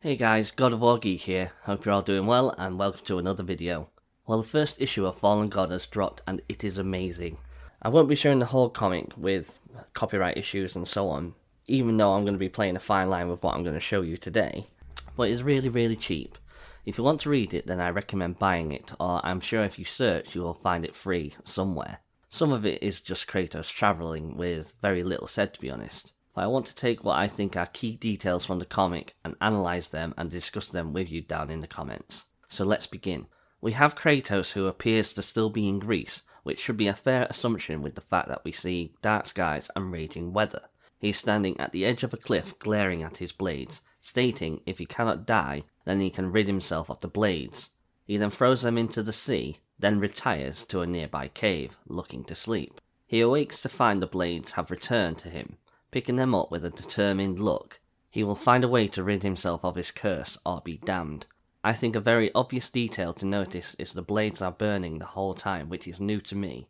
Hey guys, God of War Geek here. Hope you're all doing well and welcome to another video. Well, the first issue of Fallen God has dropped and it is amazing. I won't be sharing the whole comic with copyright issues and so on, even though I'm going to be playing a fine line with what I'm going to show you today. But it's really cheap. If you want to read it, then I recommend buying it, or I'm sure if you search you will find it free somewhere. Some of it is just Kratos travelling with very little said, to be honest. But I want to take what I think are key details from the comic and analyse them and discuss them with you down in the comments. So let's begin. We have Kratos, who appears to still be in Greece, which should be a fair assumption with the fact that we see dark skies and raging weather. He is standing at the edge of a cliff glaring at his blades, stating if he cannot die, then he can rid himself of the blades. He then throws them into the sea, then retires to a nearby cave, looking to sleep. He awakes to find the blades have returned to him. Picking them up with a determined look, he will find a way to rid himself of his curse or be damned. I think a very obvious detail to notice is the blades are burning the whole time, which is new to me.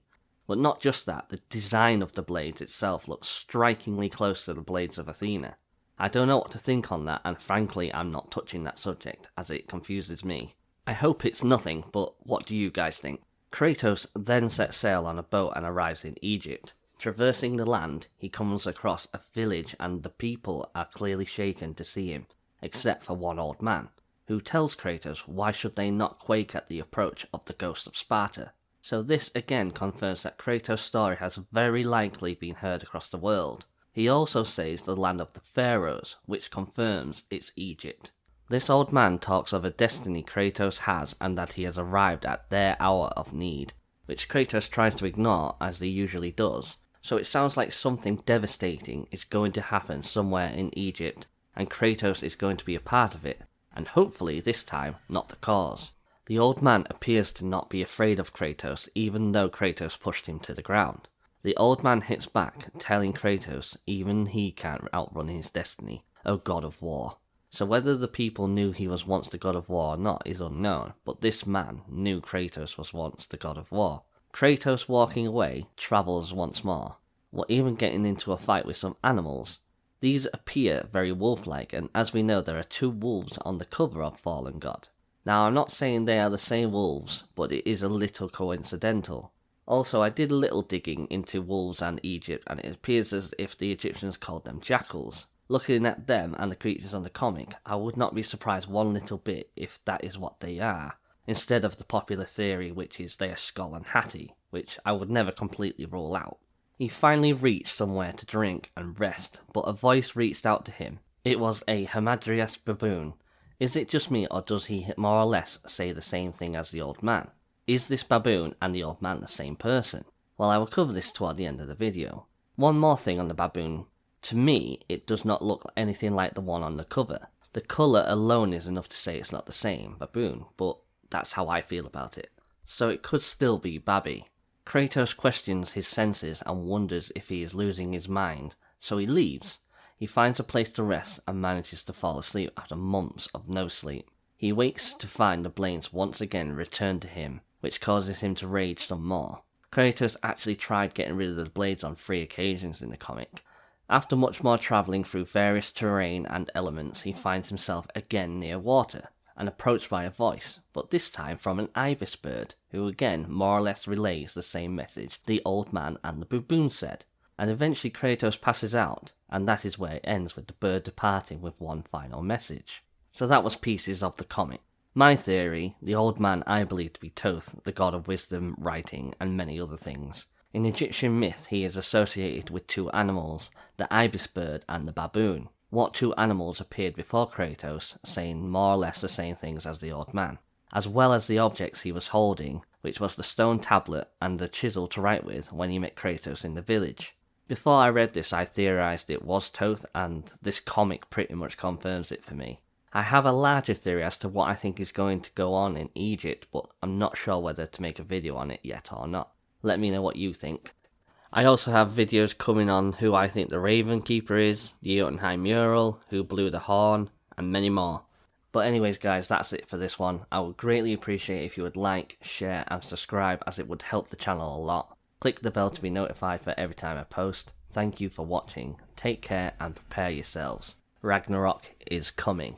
But not just that, the design of the blades itself looks strikingly close to the blades of Athena. I don't know what to think on that, and frankly I'm not touching that subject as it confuses me. I hope it's nothing, but what do you guys think? Kratos then sets sail on a boat and arrives in Egypt. Traversing the land, he comes across a village and the people are clearly shaken to see him, except for one old man, who tells Kratos why should they not quake at the approach of the Ghost of Sparta. So this again confirms that Kratos' story has very likely been heard across the world. He also says the Land of the Pharaohs, which confirms it's Egypt. This old man talks of a destiny Kratos has and that he has arrived at their hour of need, which Kratos tries to ignore as he usually does. So it sounds like something devastating is going to happen somewhere in Egypt, and Kratos is going to be a part of it, and hopefully this time not the cause. The old man appears to not be afraid of Kratos, even though Kratos pushed him to the ground. The old man hits back, telling Kratos even he can't outrun his destiny, O God of War. So whether the people knew he was once the God of War or not is unknown, but this man knew Kratos was once the God of War. Kratos walking away travels once more, while even getting into a fight with some animals. These appear very wolf-like, and as we know there are two wolves on the cover of Fallen God. Now I'm not saying they are the same wolves, but it is a little coincidental. Also I did a little digging into wolves and Egypt, and it appears as if the Egyptians called them jackals. Looking at them and the creatures on the comic, I would not be surprised one little bit if that is what they are, instead of the popular theory which is they are Skull and Hattie, which I would never completely rule out. He finally reached somewhere to drink and rest, but a voice reached out to him. It was a Hamadryas baboon. Is it just me, or does he more or less say the same thing as the old man? Is this baboon and the old man the same person? Well, I will cover this toward the end of the video. One more thing on the baboon. To me, it does not look anything like the one on the cover. The colour alone is enough to say it's not the same baboon, but that's how I feel about it. So it could still be Babby. Kratos questions his senses and wonders if he is losing his mind, so he leaves. He finds a place to rest and manages to fall asleep after months of no sleep. He wakes to find the blades once again return to him, which causes him to rage some more. Kratos actually tried getting rid of the blades on 3 occasions in the comic. After much more travelling through various terrain and elements, he finds himself again near water, and approached by a voice, but this time from an ibis bird, who again more or less relays the same message the old man and the baboon said. And eventually Kratos passes out, and that is where it ends with the bird departing with one final message. So that was pieces of the comic. My theory, the old man I believe to be Thoth, the god of wisdom, writing, and many other things. In Egyptian myth he is associated with 2 animals, the ibis bird and the baboon. What 2 animals appeared before Kratos, saying more or less the same things as the old man, as well as the objects he was holding, which was the stone tablet and the chisel to write with when he met Kratos in the village. Before I read this I theorised it was Thoth, and this comic pretty much confirms it for me. I have a larger theory as to what I think is going to go on in Egypt, but I'm not sure whether to make a video on it yet or not. Let me know what you think. I also have videos coming on who I think the Raven Keeper is, the Jotunheim mural, who blew the horn, and many more. But anyways guys, that's it for this one. I would greatly appreciate if you would like, share and subscribe, as it would help the channel a lot. Click the bell to be notified for every time I post. Thank you for watching, take care and prepare yourselves. Ragnarok is coming.